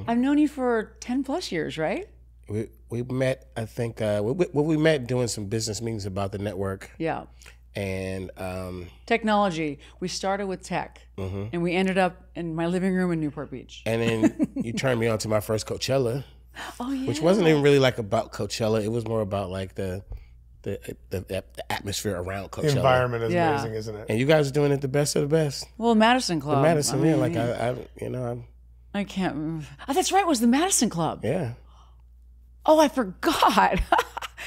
I've known you for 10 plus years, right? We met, I think, we met doing some business meetings about the network. Yeah. And technology. We started with tech, and we ended up in my living room in Newport Beach. And then you turned me on to my first Coachella. Oh yeah. Which wasn't even really like about Coachella. It was more about like the atmosphere around Coachella. The environment is amazing, isn't it? And you guys are doing it the best of the best. Well, Madison Club. The Madison, I mean, I can't remember. Oh, that's right. It was the Madison Club. Yeah. Oh, I forgot.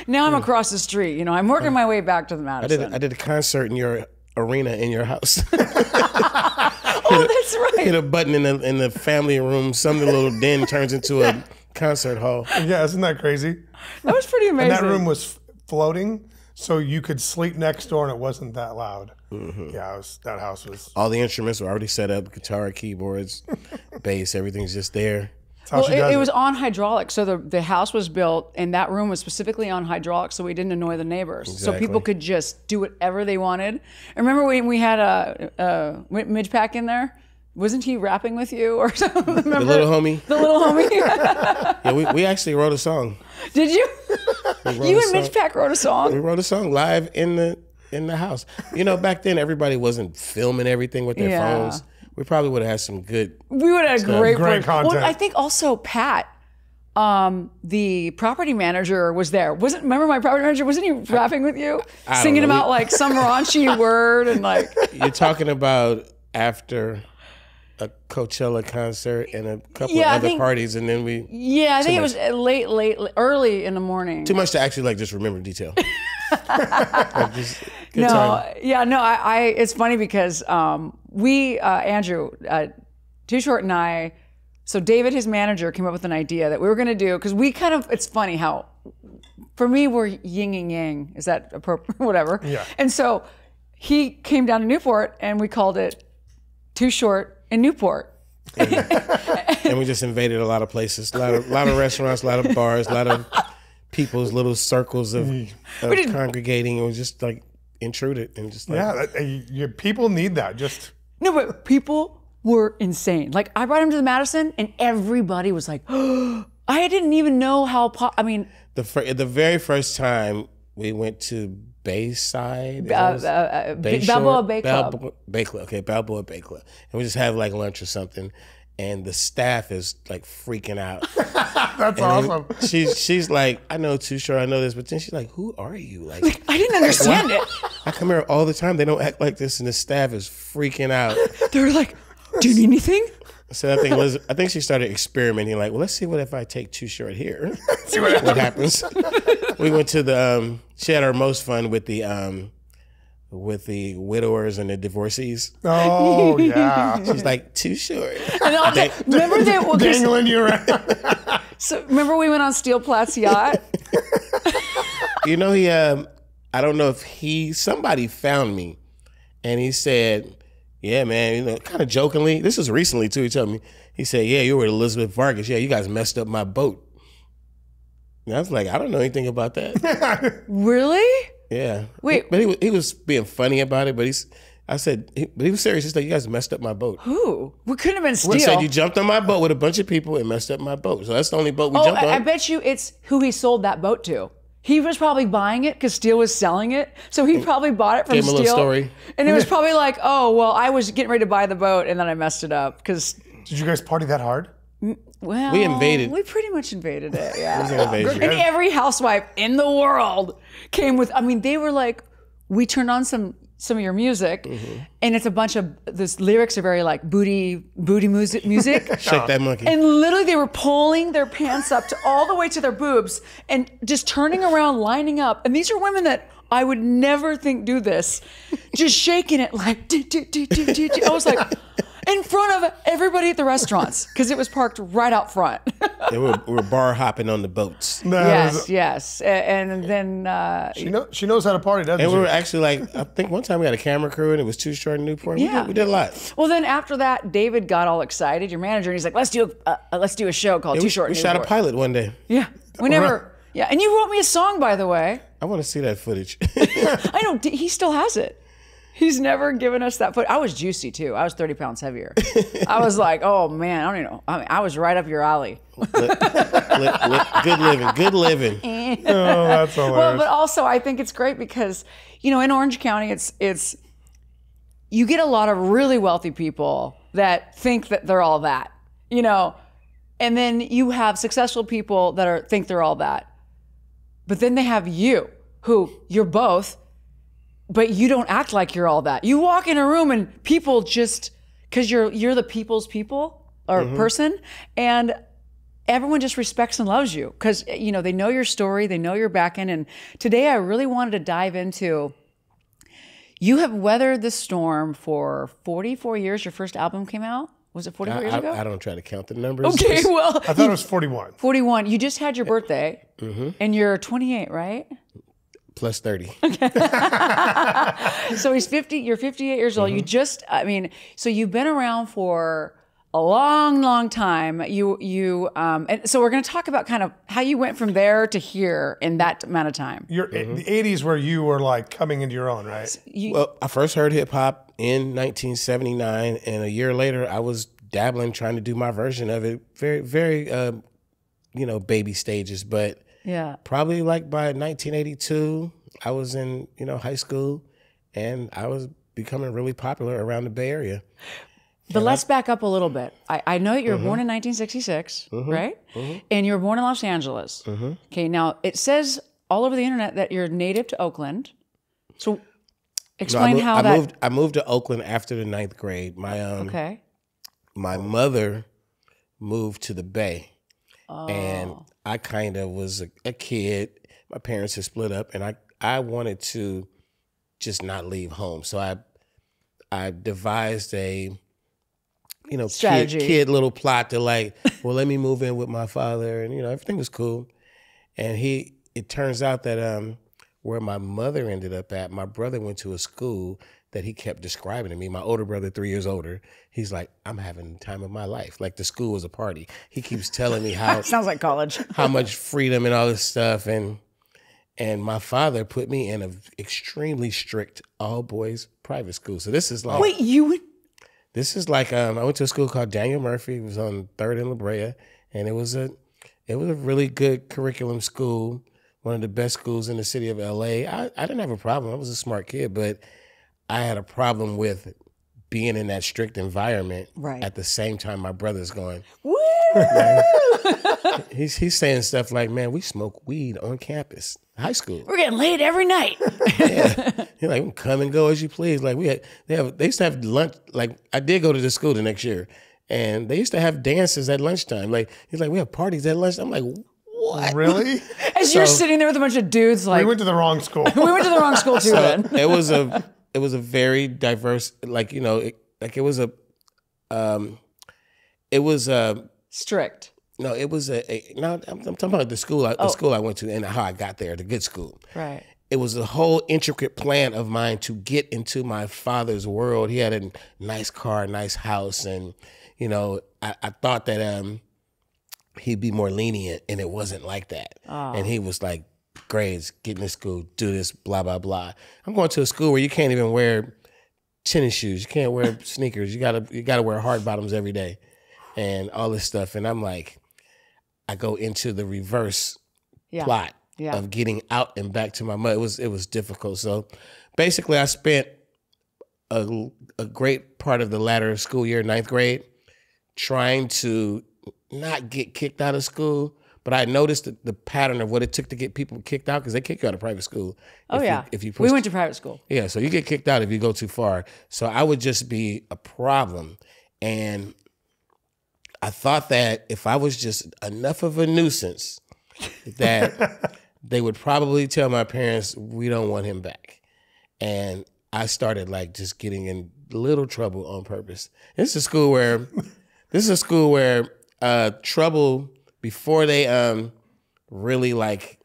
Now I'm across the street. You know, I'm working my way back to the Madison. I did a concert in your arena in your house. Oh, that's right. Hit a button in the family room. Some little den turns into a concert hall. Yeah, isn't that crazy? That was pretty amazing. And that room was floating, so you could sleep next door and it wasn't that loud. Yeah, that house was... All the instruments were already set up, guitar, keyboards, bass, everything's just there. Well, it was on hydraulics, so the house was built, and that room was specifically on hydraulics, so we didn't annoy the neighbors. Exactly. So people could just do whatever they wanted. And remember when we had a MidgePack in there? Wasn't he rapping with you or something? Remember? The little homie? The little homie? Yeah, we actually wrote a song. Did you? You and MidgePack wrote a song? We wrote a song live in the house. You know, back then everybody wasn't filming everything with their phones. We probably would have had some good... We would have had great content. Well, I think also Pat, the property manager, was there. Remember my property manager? Wasn't he rapping with you? Singing about like some raunchy word and like... You're talking about after a Coachella concert and a couple of other parties, and then we... Yeah, I think it was early in the morning. Too much to actually like just remember detail. It's funny because Andrew, Too Short and I, so David, his manager, came up with an idea that we were going to do, because we kind of, it's funny how, for me, we're yin and yang. Is that appropriate? Whatever. Yeah. And so he came down to Newport and we called it Too Short in Newport. And we just invaded a lot of places, a lot of restaurants, a lot of bars, a lot of people's little circles of congregating, and we just like intruded and just like... Yeah, people need that. Just... No, but people were insane. Like, I brought him to the Madison and everybody was like, oh, I didn't even know how, the very first time we went to Bayside, Balboa Bay Club. Balboa Bay Club. And we just have like lunch or something. And the staff is like freaking out. That's awesome. She's like, I know Too Short, I know this, but then she's like, who are you? Like I didn't understand it. I come here all the time. They don't act like this, and the staff is freaking out. They're like, do you need anything? So I think she started experimenting. Like, well, let's see what if I take Too Short here. See what happens. We went to she had her most fun with the widowers and the divorcees. Oh yeah. She's like, Too Short. And remember they were dangling you around. So remember we went on Steel Plat's yacht? You know, I don't know if somebody found me and he said, yeah, man, you know, kind of jokingly, this was recently too, he told me, he said, yeah, you were with Elizabeth Vargas. Yeah, you guys messed up my boat. And I was like, I don't know anything about that. Really? Yeah. Wait. But he was being funny about it, but he was serious. He said, you guys messed up my boat. Who? We couldn't have been Steel. He said, you jumped on my boat with a bunch of people and messed up my boat. So that's the only boat we jumped on. I bet you it's who he sold that boat to. He was probably buying it because Steel was selling it. So he probably bought it from Gave him Steel. A little story. And it was probably like, oh, well, I was getting ready to buy the boat and then I messed it up. Did you guys party that hard? Well, we invaded. We pretty much invaded it, yeah. It was an invasion. And every housewife in the world came with, they were like, we turned on some of your music, and it's a bunch of, this lyrics are very like booty music. Shake that monkey. And literally they were pulling their pants up to all the way to their boobs and just turning around, lining up. And these are women that I would never think do this, just shaking it like, I was like, in front of everybody at the restaurants, because it was parked right out front. We were bar hopping on the boats. Yes. And then... she knows how to party, doesn't she? And we were actually like, I think one time we had a camera crew and it was Too Short in Newport. Yeah. We did a lot. Well, then after that, David got all excited, your manager, and he's like, let's do a show called Too Short in Newport. We shot a pilot one day. Yeah. We never... Yeah, and you wrote me a song, by the way. I want to see that footage. I know, he still has it. He's never given us that foot. I was juicy too. I was 30 pounds heavier. I was like, oh man, I don't even know. I mean, I was right up your alley. Good living. Oh, that's hilarious. Well, but also I think it's great because, you know, in Orange County, it's you get a lot of really wealthy people that think that they're all that, you know, and then you have successful people that think they're all that. But then they have you, who you're both, but you don't act like you're all that. You walk in a room and people just, because you're the people's people or person, and everyone just respects and loves you because, you know, they know your story, they know your back end. And today I really wanted to dive into, you have weathered the storm for 44 years. Your first album came out. Was it 44 years ago? I don't try to count the numbers. Okay, well. I thought it was 41. 41. You just had your birthday, and you're 28, right? Plus 30. So he's 50. You're 58 years old. You just, I mean, so you've been around for a long, long time. And so we're going to talk about kind of how you went from there to here in that amount of time. The 80s where you were like coming into your own, right? Well, I first heard hip hop in 1979, and a year later, I was dabbling, trying to do my version of it. Very, very, you know, baby stages. But yeah, probably like by 1982, I was in, you know, high school, and I was becoming really popular around the Bay Area. But let's back up a little bit. I know that you were born in 1966, right? And you were born in Los Angeles. Okay, now it says all over the internet that you're native to Oakland. So explain how that... I moved to Oakland after the 9th grade. My mother moved to the Bay. And I kind of was a kid. My parents had split up, and I wanted to just not leave home. So I devised a... you know, kid little plot to like, well, let me move in with my father, and you know, everything was cool. And it turns out that where my mother ended up at, my brother went to a school that he kept describing to me. My older brother, 3 years older, he's like, I'm having the time of my life. Like the school was a party. He keeps telling me how sounds like college, how much freedom and all this stuff. And my father put me in an extremely strict all boys private school. So this is like, This is like I went to a school called Daniel Murphy. It was on 3rd and La Brea, and it was a really good curriculum school, one of the best schools in the city of LA. I didn't have a problem. I was a smart kid, but I had a problem with being in that strict environment. Right. At the same time, my brother's going, woo! He's saying stuff like, man, we smoke weed on campus. High school. We're getting laid every night. Yeah. You're like, come and go as you please. Like they used to have lunch. Like I did go to the school the next year, and they used to have dances at lunchtime. Like he's like, we have parties at lunch. I'm like, what? Really? As you're sitting there with a bunch of dudes, like we went to the wrong school. We went to the wrong school too. Then it was a very diverse, like you know, it was strict. No, it was I'm talking about the school I went to and how I got there, the good school. Right. It was a whole intricate plan of mine to get into my father's world. He had a nice car, nice house, and you know, I thought that he'd be more lenient, and it wasn't like that. Oh. And he was like, grades, get in this school, do this, blah, blah, blah. I'm going to a school where you can't even wear tennis shoes. You can't wear sneakers. You gotta wear hard bottoms every day and all this stuff. And I'm like, I go into the reverse plot of getting out and back to my mother. It was difficult. So basically I spent a great part of the latter school year, 9th grade, trying to not get kicked out of school. But I noticed the pattern of what it took to get people kicked out, because they kick you out of private school. If you we went to private school. Yeah, so you get kicked out if you go too far. So I would just be a problem. And I thought that if I was just enough of a nuisance, that they would probably tell my parents, we don't want him back. And I started like just getting in little trouble on purpose. This is a school where trouble, before they really like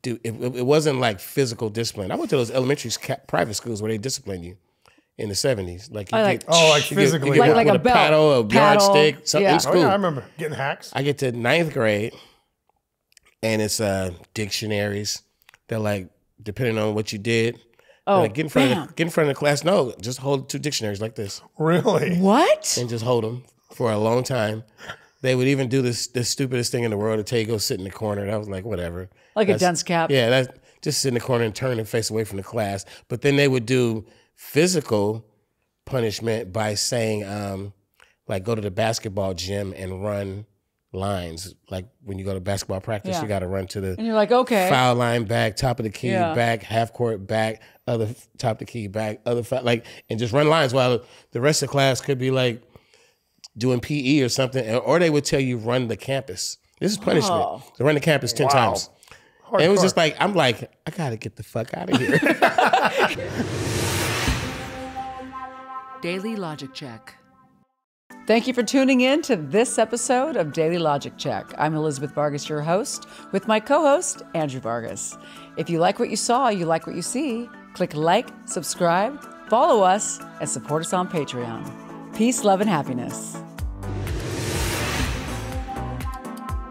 do it wasn't like physical discipline. I went to those elementary private schools where they discipline you in the 70s. Like physically, like a belt, paddle, a yardstick, something in school. Oh, yeah, I remember getting hacks. I get to 9th grade, and it's dictionaries. They're like, depending on what you did, Oh, Like, get in front of the class. No, just hold 2 dictionaries like this Really? What? and just hold them for a long time. They would even do the stupidest thing in the world to tell you go sit in the corner. And I was like, whatever. Like a dunce cap? Yeah, that's just sit in the corner and turn and face away from the class. But then they would do physical punishment by saying, like, go to the basketball gym and run lines. Like when you go to basketball practice, you got to run to the and you're like, okay, foul line back, top of the key back, half court back, other top of the key back, other like, and just run lines while the rest of the class could be like doing PE or something, or they would tell you run the campus. This is punishment. To run the campus 10 times. And it was just like, I'm like, I gotta get the fuck out of here. Daily Logic Check. Thank you for tuning in to this episode of Daily Logic Check. I'm Elizabeth Vargas, your host, with my co-host, Andrew Vargas. If you like what you saw, you like what you see, click like, subscribe, follow us, and support us on Patreon. Peace, love, and happiness.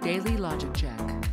Daily Logic Check.